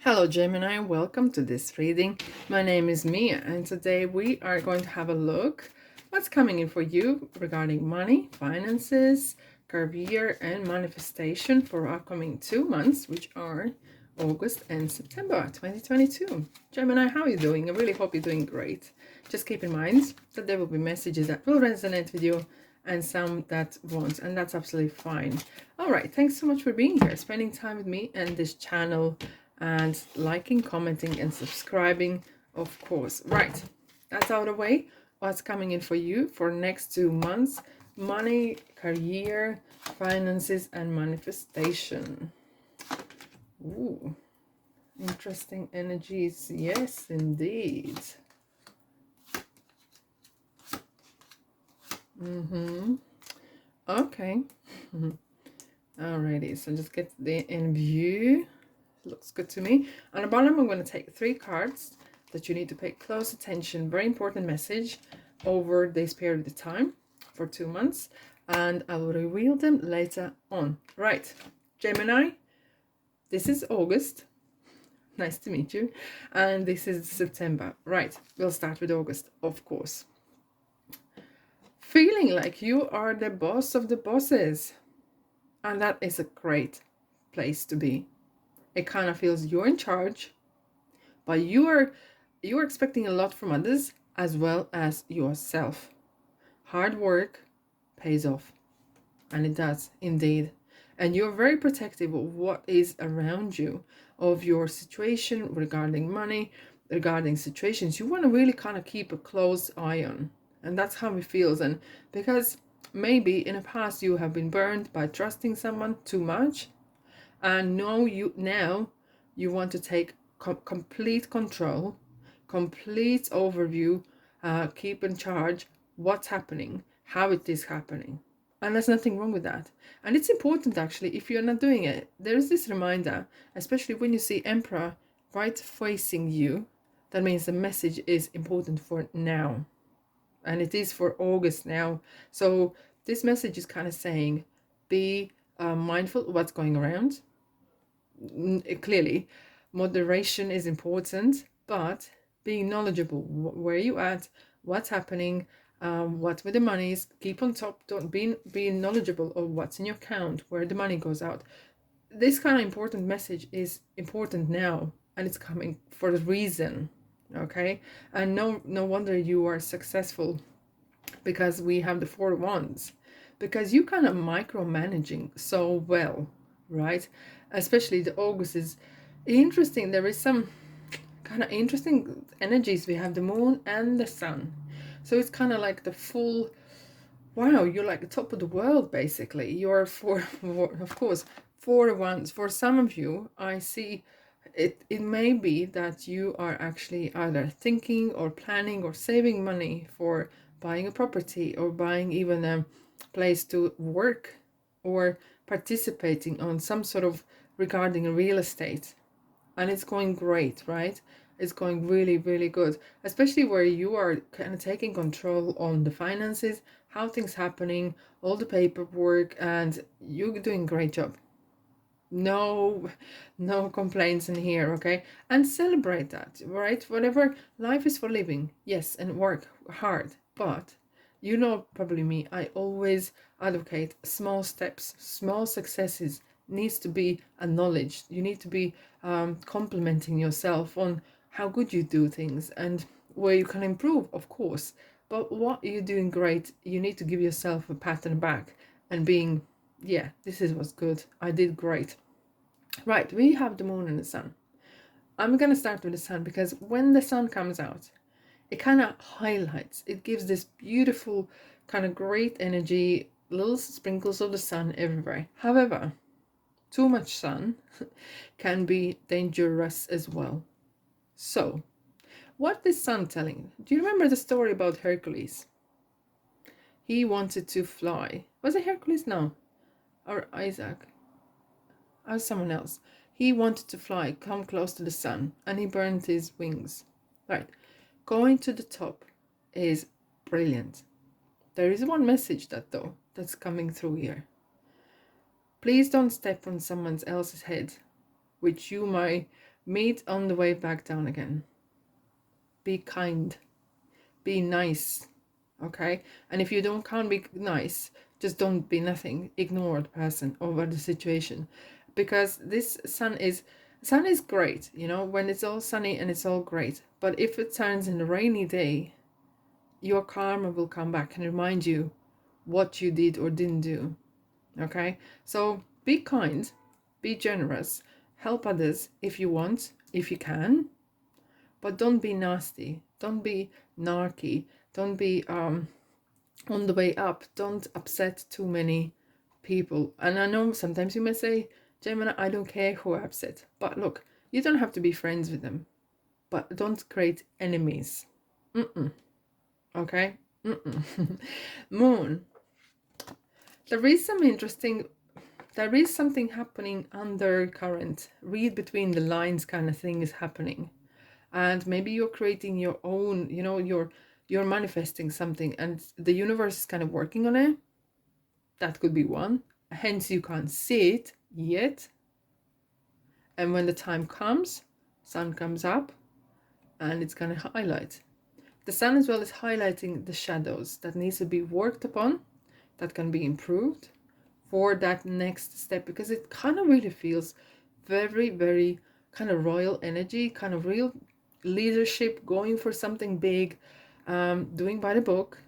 Hello Gemini, welcome to this reading. My name is Mia and today we are going to have a look what's coming in for you regarding money, finances, career and manifestation for upcoming 2 months, which are August and September 2022. Gemini, how are you doing? I really hope you're doing great. Just keep in mind that there will be messages that will resonate with you and some that won't, and that's absolutely fine. All right, thanks so much for being here, spending time with me and this channel, and liking, commenting, and subscribing, of course. Right, that's out of the way. What's coming in for you for next 2 months? Money, career, finances, and manifestation. Ooh, interesting energies. Yes, indeed. Okay. Alrighty, so just get the in view. Looks good to me. On the bottom, I'm going to take 3 cards that you need to pay close attention. Very important message over this period of time for 2 months. And I will reveal them later on. Right, Gemini, this is August. Nice to meet you. And this is September. Right, we'll start with August, of course. Feeling like you are the boss of the bosses. And that is a great place to be. It kind of feels you're in charge, but you're expecting a lot from others as well as yourself. Hard work pays off, and it does indeed. And you're very protective of what is around you, of your situation regarding money, regarding situations you want to really kind of keep a close eye on. And that's how it feels. And because maybe in the past you have been burned by trusting someone too much, and now you want to take complete control, complete overview, keep in charge what's happening, how it is happening. And there's nothing wrong with that. And it's important, actually, if you're not doing it, there is this reminder, especially when you see Emperor right facing you, that means the message is important for now. And it is for August now. So this message is kind of saying, be mindful of what's going around. Clearly, moderation is important, but being knowledgeable, where you at, what's happening, what with the monies, keep on top. Don't be knowledgeable of what's in your account, where the money goes out. This kind of important message is important now, and it's coming for a reason. Okay, and no wonder you are successful, because we have the 4 wands, because you kind of micromanaging so well, right? Especially the August is interesting. There is some kind of interesting energies. We have the moon and the sun, so it's kind of like the full, wow, you're like the top of the world basically. You're for of course, 4 wands. For some of you, I see it may be that you are actually either thinking or planning or saving money for buying a property, or buying even a place to work, or participating on some sort of regarding real estate. And it's going great, right? It's going really, really good, especially where you are kind of taking control on the finances, how things happening, all the paperwork, and you're doing a great job. No complaints in here. Okay, and celebrate that, right? Whatever, life is for living, yes, and work hard, but you know, probably me, I always advocate small steps, small successes needs to be acknowledged. You need to be complimenting yourself on how good you do things and where you can improve, of course. But what you're doing great, you need to give yourself a pat on the back and being, yeah, this is what's good. I did great. Right, we have the moon and the sun. I'm going to start with the sun, because when the sun comes out, it kind of highlights, it gives this beautiful kind of great energy, little sprinkles of the sun everywhere. However, too much sun can be dangerous as well. So, what is sun telling? Do you remember the story about Hercules? He wanted to fly. Was it Hercules? No. Or Isaac? Or someone else. He wanted to fly, come close to the sun, and he burned his wings. Right. Going to the top is brilliant. There is one message that's coming through here. Please don't step on someone else's head, which you might Meet on the way back down again. Be kind. Be nice. Okay? And if you can't be nice, just don't be nothing. Ignore the person over the situation. Because this sun is great, you know, when it's all sunny and it's all great. But if it turns in a rainy day, your karma will come back and remind you what you did or didn't do. Okay? So be kind, be generous, help others if you want, if you can, but don't be nasty, don't be narky, don't be on the way up, don't upset too many people. And I know sometimes you may say, Gemini, I don't care who I upset, but look, you don't have to be friends with them, but don't create enemies. Okay. Moon, there is something happening undercurrent, read between the lines kind of thing is happening. And maybe you're creating your own, you know, you're manifesting something and the universe is kind of working on it. That could be one. Hence you can't see it yet. And when the time comes, sun comes up and it's going to highlight. The sun as well is highlighting the shadows that needs to be worked upon, that can be improved for that next step, because it kind of really feels very, very kind of royal energy, kind of real leadership, going for something big, doing by the book.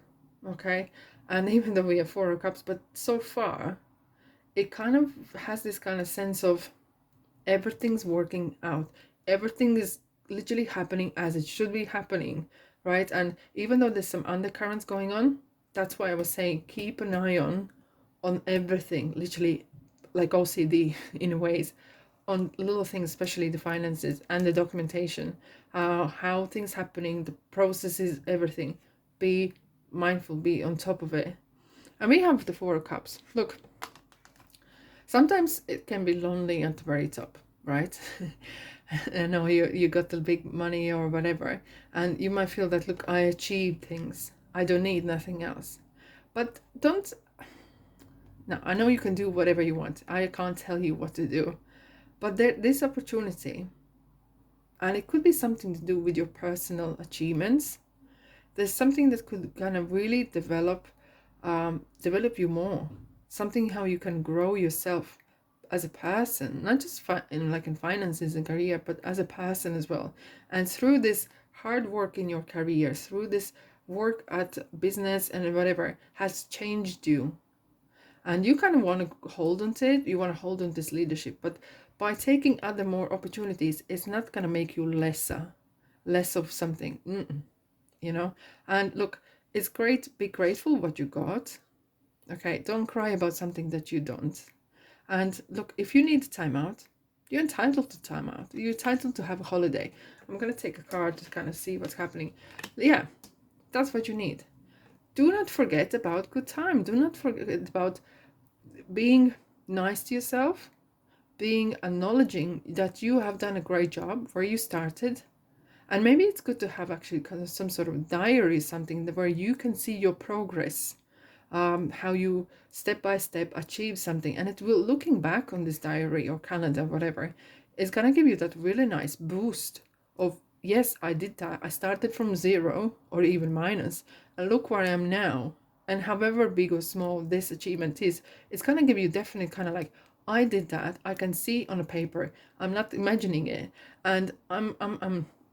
Okay. And even though we have 4 of Cups, but so far it kind of has this kind of sense of everything's working out, everything is literally happening as it should be happening, right? And even though there's some undercurrents going on, that's why I was saying keep an eye on everything, literally like OCD in ways, on little things, especially the finances and the documentation, how things happening, the processes, everything. Be mindful, be on top of it. And we have the 4 of Cups. Look, sometimes it can be lonely at the very top, right? I know you got the big money or whatever, and you might feel that, look, I achieved things, I don't need nothing else. But don't. Now, I know you can do whatever you want. I can't tell you what to do. But this opportunity, and it could be something to do with your personal achievements. There's something that could kind of really develop you more. Something how you can grow yourself as a person, not just in finances and career, but as a person as well. And through this hard work in your career, through this work at business and whatever, has changed you. And you kind of want to hold on to it. You want to hold on to this leadership. But by taking other more opportunities, it's not going to make you less of something. You know? And look, it's great. Be grateful what you got. Okay? Don't cry about something that you don't. And look, if you need time out, you're entitled to time out. You're entitled to have a holiday. I'm going to take a card to kind of see what's happening. Yeah, that's what you need. Do not forget about good time. Do not forget about being nice to yourself, being acknowledging that you have done a great job where you started. And maybe it's good to have actually kind of some sort of diary, something where you can see your progress, how you step by step achieve something. And it will, looking back on this diary or calendar, whatever, is going to give you that really nice boost of, yes, I did that. I started from 0 or even minus, and look where I am now. And however big or small this achievement is, it's going to give you definitely kind of like, I did that. I can see on a paper. I'm not imagining it. And I'm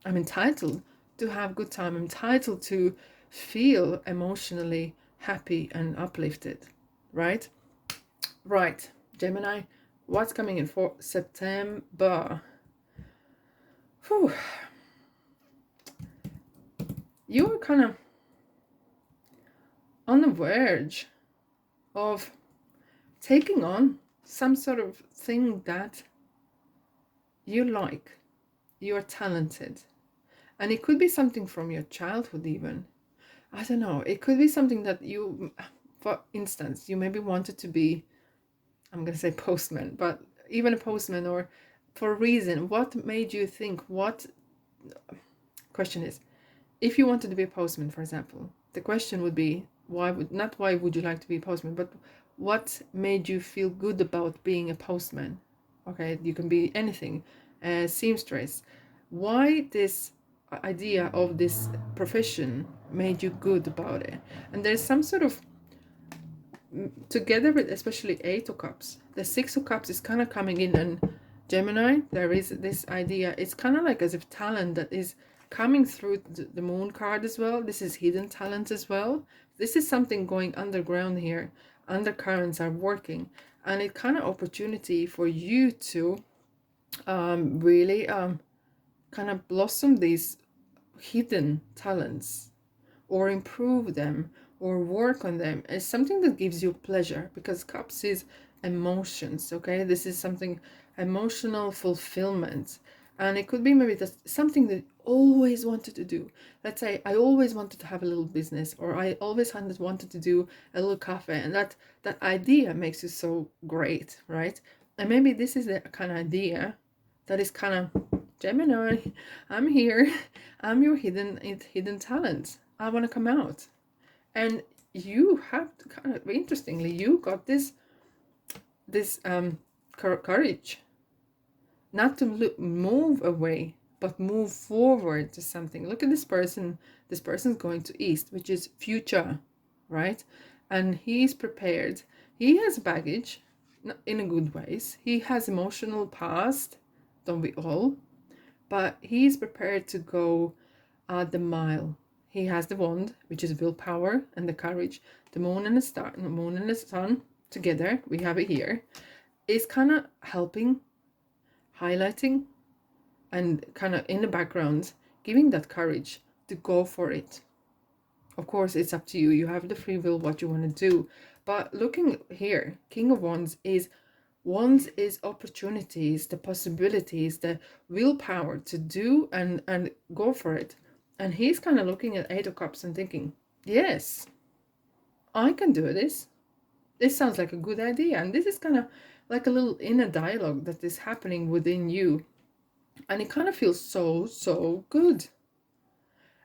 entitled to have good time. I'm entitled to feel emotionally happy and uplifted, right? Right, Gemini, what's coming in for September? Whew. You're kind of on the verge of taking on some sort of thing that you like, you're talented, and it could be something from your childhood even. I don't know, it could be something that you, for instance, you maybe wanted to be, I'm going to say postman, but even a postman, or for a reason, what made you think, what, question is, if you wanted to be a postman, for example, the question would be, why would you like to be a postman, but what made you feel good about being a postman? Okay, you can be anything. seamstress. Why this idea of this profession made you good about it? And there's some sort of, together with especially Eight of Cups, the Six of Cups is kind of coming in, and Gemini, there is this idea, it's kind of like as if talent that is coming through the Moon card as well. This is hidden talent as well. This is something going underground here. Undercurrents are working, and it kind of opportunity for you to really kind of blossom these hidden talents, or improve them, or work on them. It's something that gives you pleasure, because cups is emotions. Okay, this is something emotional fulfillment, and it could be maybe that's something that you always wanted to do. Let's say I always wanted to have a little business, or I always wanted to do a little cafe, and that idea makes you so great, right? And maybe this is the kind of idea that is kind of, Gemini, I'm here. I'm your hidden talent. I want to come out. And you have to kind of, interestingly, you got this courage not to move away, but move forward to something. Look at this person. This person's going to east, which is future, right? And he's prepared. He has baggage, in a good ways. He has emotional past, don't we all? But he's prepared to go the mile. He has the wand, which is willpower and the courage. The moon and the star, the moon and the sun together, we have it here, is kind of helping, highlighting, and kind of in the background, giving that courage to go for it. Of course, it's up to you. You have the free will what you want to do. But looking here, King of Wands is opportunities, the possibilities, the willpower to do and go for it. And he's kind of looking at Eight of Cups and thinking, yes, I can do this. This sounds like a good idea. And this is kind of like a little inner dialogue that is happening within you. And it kind of feels so, so good.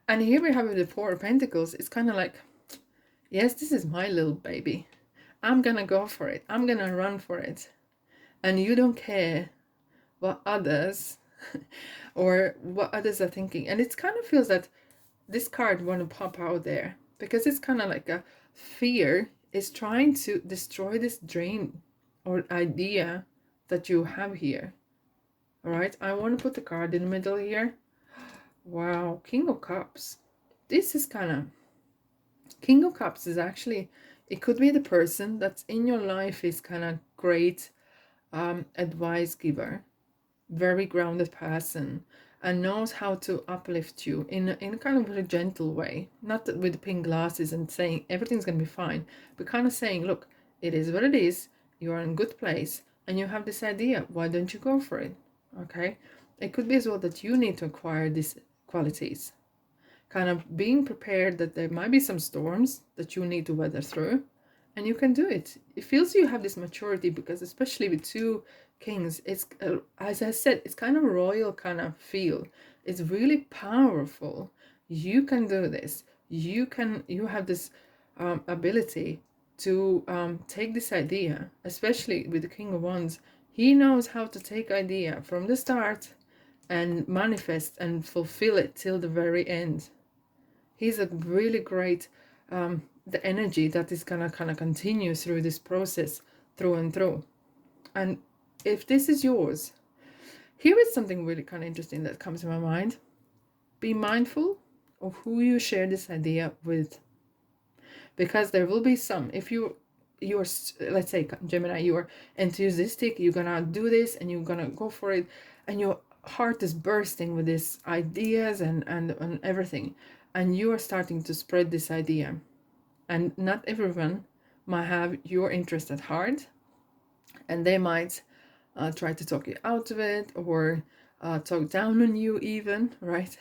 And here we have the Four of Pentacles. It's kind of like, yes, this is my little baby. I'm going to go for it. I'm going to run for it. And you don't care what others or what others are thinking. And it kind of feels that this card want to pop out there, because it's kind of like a fear is trying to destroy this dream or idea that you have here. All right, I want to put the card in the middle here. Wow, King of Cups. This is kind of, King of Cups is actually, it could be the person that's in your life is kind of great advice giver, very grounded person, and knows how to uplift you in kind of a gentle way, not with pink glasses and saying everything's going to be fine, but kind of saying, look, it is what it is, you are in a good place, and you have this idea, why don't you go for it? Okay, it could be as well that you need to acquire these qualities, kind of being prepared that there might be some storms that you need to weather through, and you can do it. It feels you have this maturity, because especially with two kings, it's as I said, it's kind of a royal kind of feel. It's really powerful. You can do this. You have this ability to take this idea, especially with the King of Wands. He knows how to take idea from the start and manifest and fulfill it till the very end. He's a really great the energy that is gonna kind of continue through this process, through and through. And if this is yours, here is something really kind of interesting that comes to my mind. Be mindful of who you share this idea with, because there will be some, if you're, let's say Gemini, you are enthusiastic, you're gonna do this and you're gonna go for it, and your heart is bursting with these ideas and everything, and you are starting to spread this idea, and not everyone might have your interest at heart, and they might try to talk you out of it, or talk down on you even, right?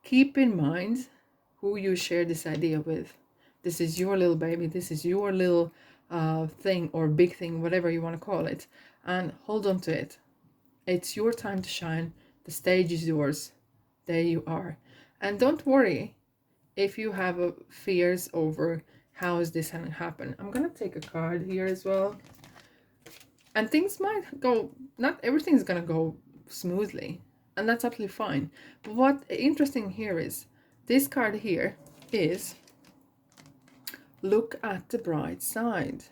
Keep in mind who you share this idea with. This is your little baby. This is your little thing or big thing, whatever you want to call it. And hold on to it. It's your time to shine. The stage is yours. There you are. And don't worry if you have fears over how is this going to happen. I'm going to take a card here as well. And things might go, not everything's going to go smoothly, and that's absolutely fine. But what interesting here is this card here is look at the bright side.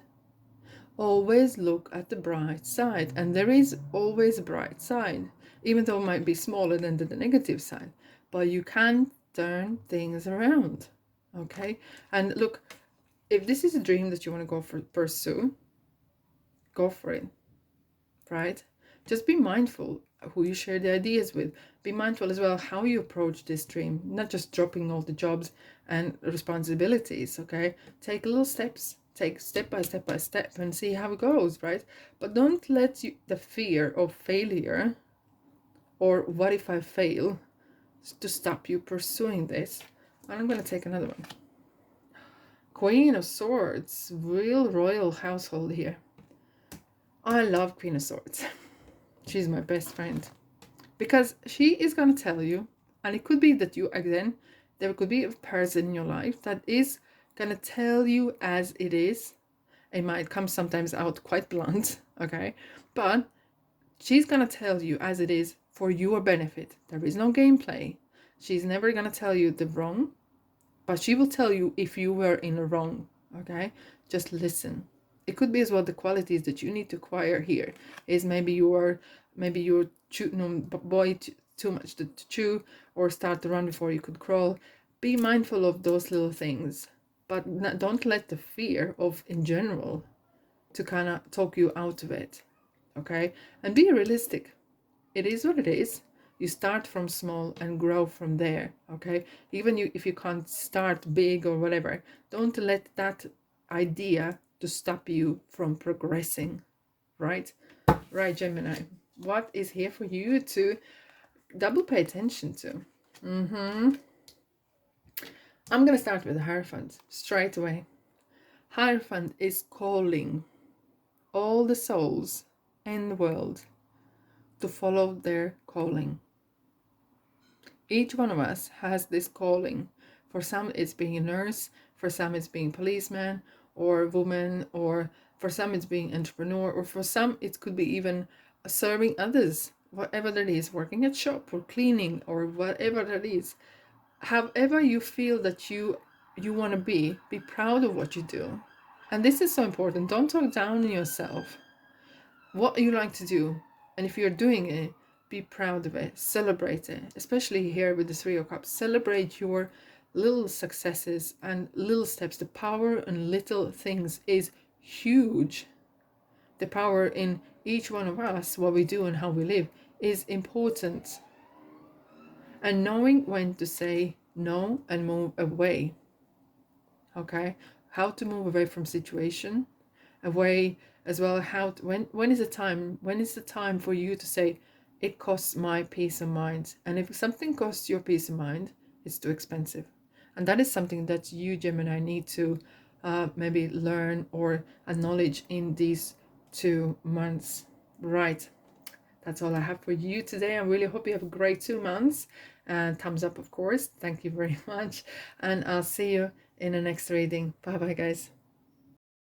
Always look at the bright side, and there is always a bright side, even though it might be smaller than the negative side, but you can turn things around. Okay, and look, if this is a dream that you want to go for, pursue, go for it, right? Just be mindful who you share the ideas with. Be mindful as well how you approach this dream, not just dropping all the jobs and responsibilities. Okay, take little steps, take step by step and see how it goes, right? But don't let the fear of failure or what if I fail to stop you pursuing this. And I'm going to take another one. Queen of Swords, real royal household here. I love Queen of Swords. She's my best friend, because she is going to tell you, and it could be that you, again, there could be a person in your life that is going to tell you as it is. It might come sometimes out quite blunt, okay, but she's going to tell you as it is for your benefit. There is no gameplay. She's never going to tell you the wrong, but she will tell you if you were in the wrong. Okay, just listen. It could be as well the qualities that you need to acquire here is maybe you're chewing boy too much to chew, or start to run before you could crawl. Be mindful of those little things, but don't let the fear of in general to kind of talk you out of it. Okay, and be realistic. It is what it is. You start from small and grow from there. Okay, even if you can't start big or whatever, don't let that idea to stop you from progressing. Right, Gemini, what is here for you to double pay attention to? I'm gonna start with the Hierophant straight away. Hierophant is calling all the souls in the world to follow their calling. Each one of us has this calling. For some it's being a nurse, for some it's being policeman or woman, or for some it's being entrepreneur, or for some it could be even serving others, whatever that is, working at shop or cleaning or whatever that is. However you feel that you want to be proud of what you do. And this is so important. Don't talk down on yourself. What you like to do, and if you're doing it, be proud of it, celebrate it. Especially here with the Three of Cups, celebrate your little successes and little steps. The power in little things is huge. The power in each one of us, what we do and how we live, is important. And knowing when to say no and move away. Okay, how to move away from situation, away as well. How to, when is the time for you to say it costs my peace of mind? And if something costs your peace of mind, it's too expensive. And that is something that you, Gemini, need to maybe learn or acknowledge in these 2 months. Right, that's all I have for you today. I really hope you have a great 2 months. And thumbs up, of course. Thank you very much, and I'll see you in the next reading. Bye bye, guys.